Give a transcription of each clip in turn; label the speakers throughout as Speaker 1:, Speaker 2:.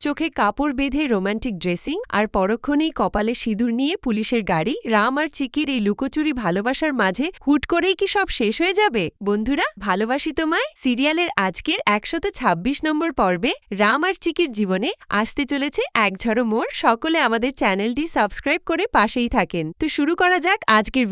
Speaker 1: চোখে কাপড় বেঁধে রোমান্টিক ড্রেসিং আর পরক্ষণেই কপালে সিঁদুর নিয়ে পুলিশের গাড়ি। রাম আর চিকির এই লুকোচুরি ভালোবাসার মাঝে হুট করেই কি সব শেষ হয়ে যাবে? বন্ধুরা, ভালোবাসি তোমায় সিরিয়ালের আজকের ১২৬ নম্বর পর্বে রাম আর চিকির জীবনে আসতে চলেছে এক ঝড়ো মোড়। সকলে আমাদের চ্যানেলটি সাবস্ক্রাইব করে পাশেই থাকেন। তো শুরু করা যাক আজকের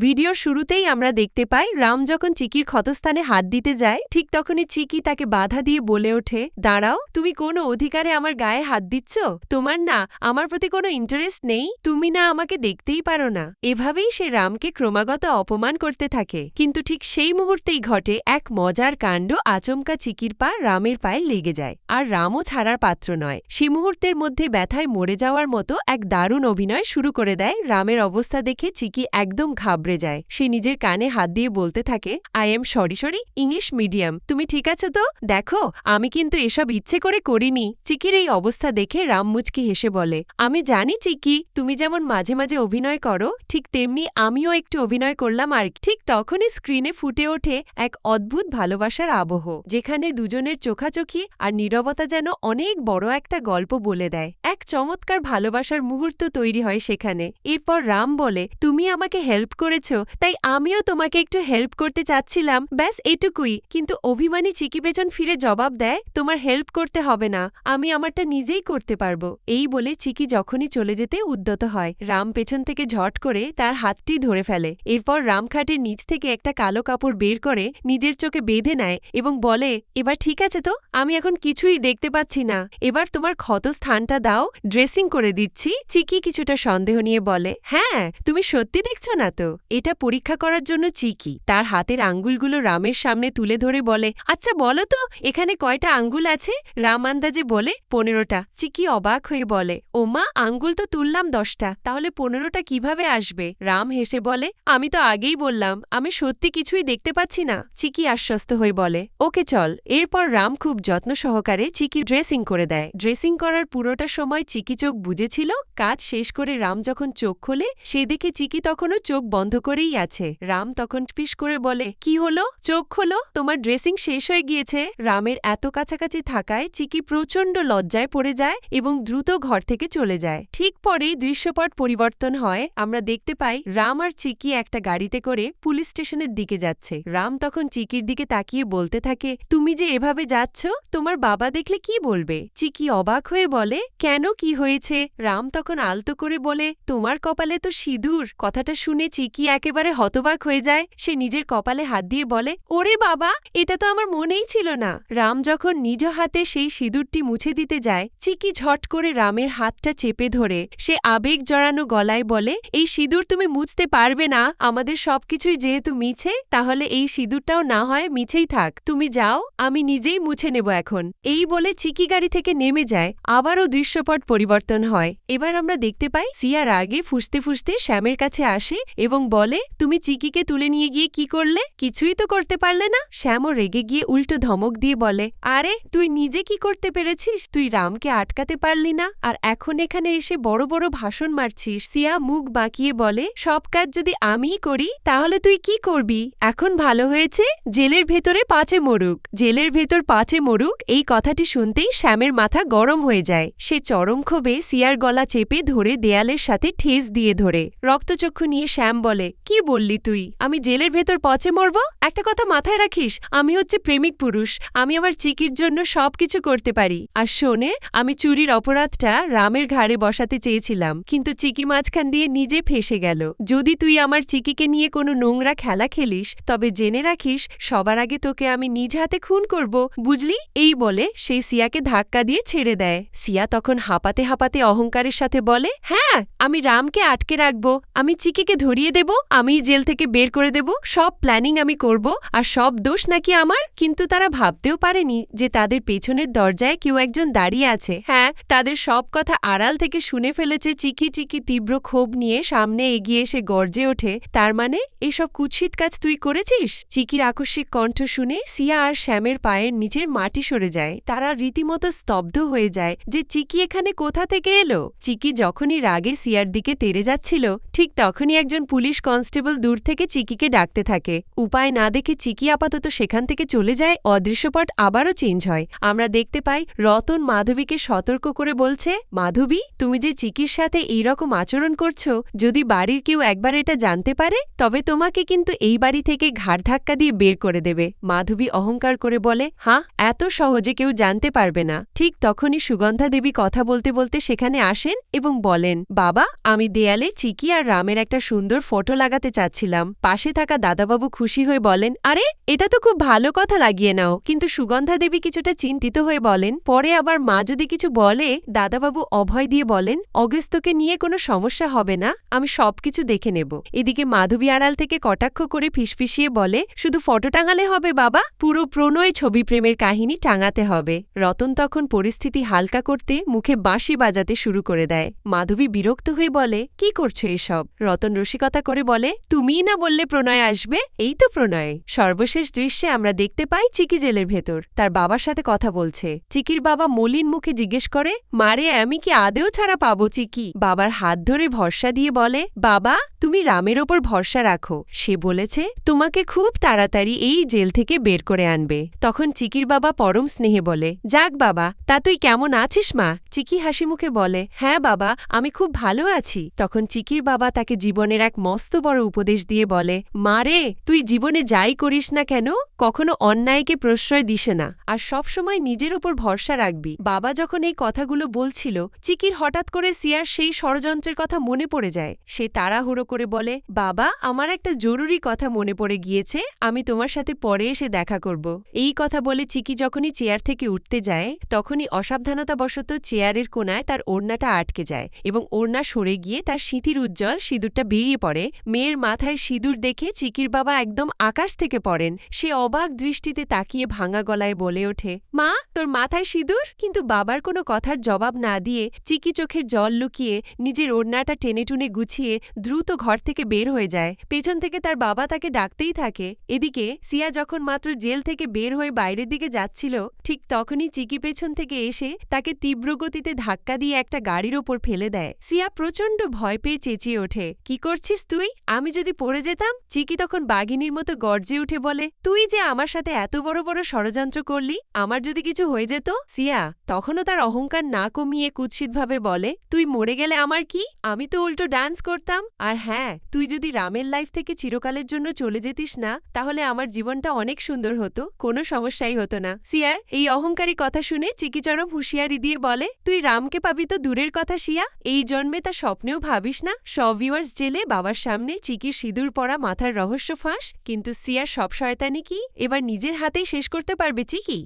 Speaker 1: ভিডিওর শুরুতেই আমরা দেখতে পাই রাম যখন চিকির ক্ষতস্থানে হাত দিতে যায়, ঠিক তখনই চিকি তাকে বাধা দিয়ে বলে ওঠে, দাঁড়াও, তুমি কোনো অধিকারে আমার গায়ে হাত দিচ্ছ? তোমার না আমার প্রতি কোনো ইন্টারেস্ট নেই? তুমি না আমাকে দেখতেই পারো না? এভাবেই সে রামকে ক্রমাগত অপমান করতে থাকে। কিন্তু ঠিক সেই মুহূর্তেই ঘটে এক মজার কাণ্ড। আচমকা চিকির পা রামের পায়ে লেগে যায়, আর রামও ছাড়ার পাত্র নয়। সে মুহূর্তের মধ্যে ব্যথায় মরে যাওয়ার মতো এক দারুণ অভিনয় শুরু করে দেয়। রামের অবস্থা দেখে চিকি একদম ঘাবড়ে যায়। সে নিজের কানে হাত দিয়ে বলতে থাকে, I am sorry, English medium. তুমি ঠিক আছো তো? দেখো, আমি কিন্তু এসব ইচ্ছে করে করিনি। চিকির এই অবস্থা দেখে রাম মুচকি হেসে বলে, আমি জানি চিকি, তুমি যেমন মাঝে মাঝে অভিনয় করো, ঠিক তেমনি আমিও একটু অভিনয় করলাম। আর ঠিক তখনই স্ক্রিনে ফুটে ওঠে এক অদ্ভুত ভালোবাসার আবহ, যেখানে দুজনের চোখাচোখি আর নীরবতা যেন অনেক বড় একটা গল্প বলে দেয়। এক চমৎকার ভালোবাসার মুহূর্ত তৈরি হয় সেখানে। এরপর রাম বলে, তুমি আমাকে হেল্প করেছো, তাই আমিও তোমাকে একটু হেল্প করতে চাচ্ছিলাম, ব্যাস এটুকুই। কিন্তু অভিমানী চিকি পেছন ফিরে জবাব দেয়, তোমার হেল্প করতে হবে না, আমি আমারটা নিজেই করতে পারবো। এই বলে চিকি যখনই চলে যেতে উদ্যত হয়, রাম পেছন থেকে ঝট করে তার হাতটি ধরে ফেলে। এরপর রাম খাটের নিচ থেকে একটা কালো কাপড় বের করে নিজের চোখে বেঁধে নেয় এবং বলে, এবার ঠিক আছে তো? আমি এখন কিছুই দেখতে পাচ্ছি না, এবার তোমার ক্ষত স্থানটা দাও, ড্রেসিং করে দিচ্ছি। চিকি কিছুটা সন্দেহ নিয়ে বলে, হ্যাঁ, তুমি সত্যি দেখছো না তো? এটা পরীক্ষা করার জন্য চিকি তার হাতের আঙ্গুলগুলো রামের সামনে তুলে ধরে বলে, আচ্ছা বলো তো, এখানে কয়টা আঙ্গুল আছে? রাম আন্দাজে বলে, 15টা। চিকি অবাক হয়ে বলে, ওমা, আঙ্গুল তো তুললাম 10টা, তাহলে 15টা কিভাবে আসবে? রাম হেসে বলে, আমি তো আগেই বললাম, আমি সত্যি কিছুই দেখতে পাচ্ছি না। চিকি আশ্বস্ত হয়ে বলে, ওকে চল। এরপর রাম খুব যত্ন সহকারে চিকি ড্রেসিং করে দেয়। ড্রেসিং করার পুরোটা সময় চিকি চোখ বুজেছিল। কাজ শেষ করে রাম যখন চোখ খোলে, সে দেখে চিকি তখনও চোখ বন্ধ করেই আছে। রাম তখন পিস করে বলে, কি হলো? চোখ খোলো, তোমার ড্রেসিং শেষ হয়ে গিয়েছে। রামের এত কাছাকাছি থাকায় চিকি প্রচন্ড লজ্জায় পড়ে যায় এবং দ্রুত ঘর থেকে চলে যায়। ঠিক পরেই দৃশ্যপট পরিবর্তন হয়। আমরা দেখতে পাই রাম আর চিকি একটা গাড়িতে করে পুলিশ স্টেশনের দিকে যাচ্ছে। রাম তখন চিকির দিকে তাকিয়ে বলতে থাকে, তুমি যে এভাবে যাচ্ছ, তোমার বাবা দেখলে কি বলবে? চিকি অবাক হয়ে বলে, কেন, কি হয়েছে? রাম তখন আলতো করে বলে, তোমার কপালে তো সিঁদুর। কথাটা শুনে চিকি একেবারে হতবাক হয়ে যায়। সে নিজের কপালে হাত দিয়ে বলে, ওরে বাবা, এটা তো আমার মনেই ছিল না। রাম যখন নিজ হাতে সেই সিঁদুরটি মুছে দিতে যায়, চিকি ঝট করে রামের হাতটা চেপে ধরে সে আবেগ জড়ানো গলায় বলে, এই সিঁদুর তুমি মুছতে পারবে না। আমাদের সবকিছুই যেহেতু মিছে, তাহলে এই সিঁদুরটাও না হয় মিছেই থাক। তুমি যাও, আমি নিজেই মুছে নেব এখন। এই বলে চিকি গাড়ি থেকে নেমে যায়। আবারও দৃশ্যপট পরিবর্তন হয়। এবার আমরা দেখতে পাই সিয়া রাগে ফুঁসতে ফুঁসতে শ্যামের কাছে আসে এবং বলে, তুমি চিকিকে তুলে নিয়ে গিয়ে কি করলে? কিছুই তো করতে পারলে না। শ্যামও রেগে গিয়ে উল্টো ধমক দিয়ে বলে, আরে তুই নিজে কি করতে পেরেছিস? তুই রামকে আটকাতে পারলি না, আর এখন এখানে এসে বড় বড় ভাষণ মারছিস। সিয়া মুখ বাঁকিয়ে বলে, সব কাজ যদি আমিই করি, তাহলে তুই কি করবি? এখন ভালো হয়েছে, জেলের ভেতরে পাঁচে মরুক। জেলের ভেতর পাঁচে মরুক, এই কথাটি শুনতেই শ্যামের মাথা গরম হয়ে যায়। সে চরম ক্ষোভে সিয়ার গলা চেপে ধরে দেয়ালের সাথে ঠেস দিয়ে ধরে। রক্তচক্ষু নিয়ে শ্যাম বলে, কি বললি তুই? আমি জেলের ভেতর পচে মরব? একটা কথা মাথায় রাখিস, আমি হচ্ছে প্রেমিক পুরুষ। আমি আমার চিকির জন্য সবকিছু করতে পারি। আর শোনে, আমি চুরির অপরাধটা রামের ঘাড়ে বসাতে চেয়েছিলাম, কিন্তু চিকি মাঝখান দিয়ে নিজে ফেসে গেল। যদি তুই আমার চিকিকে নিয়ে কোনো নোংরা খেলা খেলিস, তবে জেনে রাখিস, সবার আগে তোকে আমি নিজ হাতে খুন করব, বুঝলি? এই বলে সেই সিয়াকে ধাক্কা দিয়ে ছেড়ে দেয়। সিয়া তখন হাঁপাতে হাঁপাতে অহংকারের সাথে বলে, হ্যাঁ, আমি রামকে আটকে রাখবো, আমি চিকিকে ধরিয়ে দেব, আমি জেল থেকে বের করে দেব, সব প্ল্যানিং আমি করব, আর সব দোষ নাকি আমার। কিন্তু তারা ভাবতেও পারেনি যে তাদের পেছনের দরজায় কেউ একজন দাঁড়িয়ে আছে। হ্যাঁ, তাদের সব কথা আড়াল থেকে শুনে ফেলেছে চিকি। চিকি তীব্র ক্ষোভ নিয়ে সামনে এগিয়ে এসে গর্জে ওঠে, তার মানে এসব কুৎসিত কাজ তুই করেছিস? চিকির আকস্মিক কণ্ঠ শুনে সিয়া আর শ্যামের পায়ের নিচের মাটি সরে যায়। তারা রীতিমতো স্তব্ধ হয়ে যায় যে চিকি এখানে কোথা থেকে এলো। চিকি যখনই রাগে সিয়ার দিকে তেড়ে যাচ্ছিল, ঠিক তখনই একজন পুলিশ কনস্টেবল দূর থেকে চিকিকে ডাকতে থাকে। উপায় না দেখে চিকি আপাতত সেখান থেকে চলে যায়। অদৃশ্যপট আবারও চেঞ্জ হয়। আমরা দেখতে পাই রতন মাধবীকে সতর্ক করে বলছে, মাধবী, তুমি যে চিকির সাথে এইরকম আচরণ করছো, যদি বাড়ির কেউ একবার এটা জানতে পারে তবে তোমাকে কিন্তু এই বাড়ি থেকে ঘাড় ধাক্কা দিয়ে বের করে দেবে। মাধবী অহংকার করে বলে, হ্যাঁ, এত সহজে কেউ জানতে পারবে না। ঠিক তখনই সুগন্ধা দেবী কথা বলতে বলতে সেখানে আসেন এবং বলেন, বাবা, আমি দেয়ালে চিকি আর রামের একটা সুন্দর ফটো লাগাতে চাচ্ছিলাম। পাশে থাকা দাদাবাবু খুশি হয়ে বলেন, আরে, এটা তো খুব ভালো কথা, লাগিয়ে নাও। কিন্তু সুগন্ধা দেবী কিছুটা চিন্তিত হয়ে বলেন, পরে আবার মা যদি কিছু বলে। দাদাবাবু অভয় দিয়ে বলেন, অগস্ত্যকে নিয়ে কোনো সমস্যা হবে না, আমি সবকিছু দেখে নেব। এদিকে মাধবী আড়াল থেকে কটাক্ষ করে ফিসফিসিয়ে বলে, শুধু ফটো টাঙালে হবে বাবা, পুরো প্রণয় ছবি প্রেমের কাহিনী টাঙাতে হবে। রতন তখন পরিস্থিতি হালকা করতে মুখে বাঁশি বাজাতে শুরু করে দেয়। মাধবী বিরক্ত হয়ে বলে, কি করছো এসব? রতন রসিকতা করে বলে, তুমিই না বললে প্রণয় আসবে, এই তো প্রণয়। সর্বশেষ দৃশ্যে আমরা দেখতে পাই চিকি জেলের ভেতর তার বাবার সাথে কথা বলছে। চিকির বাবা মলিন মুখে জিজ্ঞেস করে, মারে, আমি কি আদেও ছাড়া পাবো? চিকি বাবার হাত ধরে ভরসা দিয়ে বলে, বাবা, তুমি রামের ওপর ভরসা রাখো, সে বলেছে তোমাকে খুব তাড়াতাড়ি এই জেল থেকে বের করে আনবে। তখন চিকির বাবা পরম স্নেহে বলে, যাক বাবা, তা তুই কেমন আছিস মা? চিকি হাসি মুখে বলে, হ্যাঁ বাবা, আমি খুব ভালো আছি। তখন চিকির বাবা তাকে জীবনের এক মস্ত বড় উপদেশ দিয়ে বলে, মারে, তুই জীবনে যাই করিস না কেন, কখনো অন্যায়কে প্রশ্রয় দিস না, আর সবসময় নিজের উপর ভরসা রাখবি। বাবা যখন এই কথাগুলো বলছিল, চিকির হঠাৎ করে সিয়ার সেই ষড়যন্ত্রের কথা মনে পড়ে যায়। সে তাড়াহুড়ো করে বলে, বাবা, আমার একটা জরুরি কথা মনে পড়ে গিয়েছে, আমি তোমার সাথে পরে এসে দেখা করব। এই কথা বলে চিকি যখনই চেয়ার থেকে উঠতে যায়, তখনই অসাবধানতাবশত চেয়ারের কোণায় তার ওড়নাটা আটকে যায় এবং ওড়না সরে গিয়ে তার সিঁথির উজ্জ্বল সিঁদুরটা বেরিয়ে পড়ে। মেয়ের মাথায় সিঁদুর দেখে চিকির বাবা একদম আকাশ থেকে পড়েন। সে অবাক দৃষ্টিতে তাকিয়ে ভাঙা গলায় বলে ওঠে, মা, তোর মাথায় সিঁদুর? কিন্তু বাবার কোনো কথার জবাব না দিয়ে চিকি চোখের জল লুকিয়ে নিজের ওড়নাটা টেনে টুনে গুছিয়ে দ্রুত ঘর থেকে বের হয়ে যায়। পেছন থেকে তার বাবা তাকে ডাকতেই থাকে। এদিকে সিয়া যখন মাত্র জেল থেকে বের হয়ে বাইরের দিকে যাচ্ছিল, ঠিক তখনই চিকি পেছন থেকে এসে তাকে তীব্র গতিতে ধাক্কা দিয়ে একটা গাড়ির ওপর ফেলে দেয়। সিয়া প্রচণ্ড ভয় পেয়ে চেঁচিয়ে ওঠে, কি করছিস তুই? আমি যদি পড়ে যেতাম? চিকি তখন বাঘিনীর মতো গর্জে উঠে বলে, তুই যে আমার সাথে এত বড় বড় ষড়যন্ত্র করলি, আমার যদি কিছু হয়ে যেত? সিয়া তখনও তার অহংকার না কমিয়ে কুৎসিতভাবে বলে, তুই মরে গেলে আমার কি? আমি তো উল্টো ডান্স করতাম। আর হ্যাঁ, তুই যদি রামের লাইফ থেকে চিরকালের জন্য চলে যেতিস না, তাহলে আমার জীবনটা অনেক সুন্দর হতো, কোনো সমস্যাই হতো না। সিয়ার এই অহংকারী কথা শুনে চিকি চরম হুঁশিয়ারি দিয়ে বলে, তুই রামকে পাবি তো দূরের কথা সিয়া, এই জন্মে তা স্বপ্নেও ভাবিস না। ভিউয়ার্স, জেলে বাবার সামনে চিকির সিঁদুর পরা মাথার রহস্য ফাঁস, কিন্তু সিয়ার সব শয়তানি কি এবার নিজের হাতেই শেষ করতে পারবে চিকি?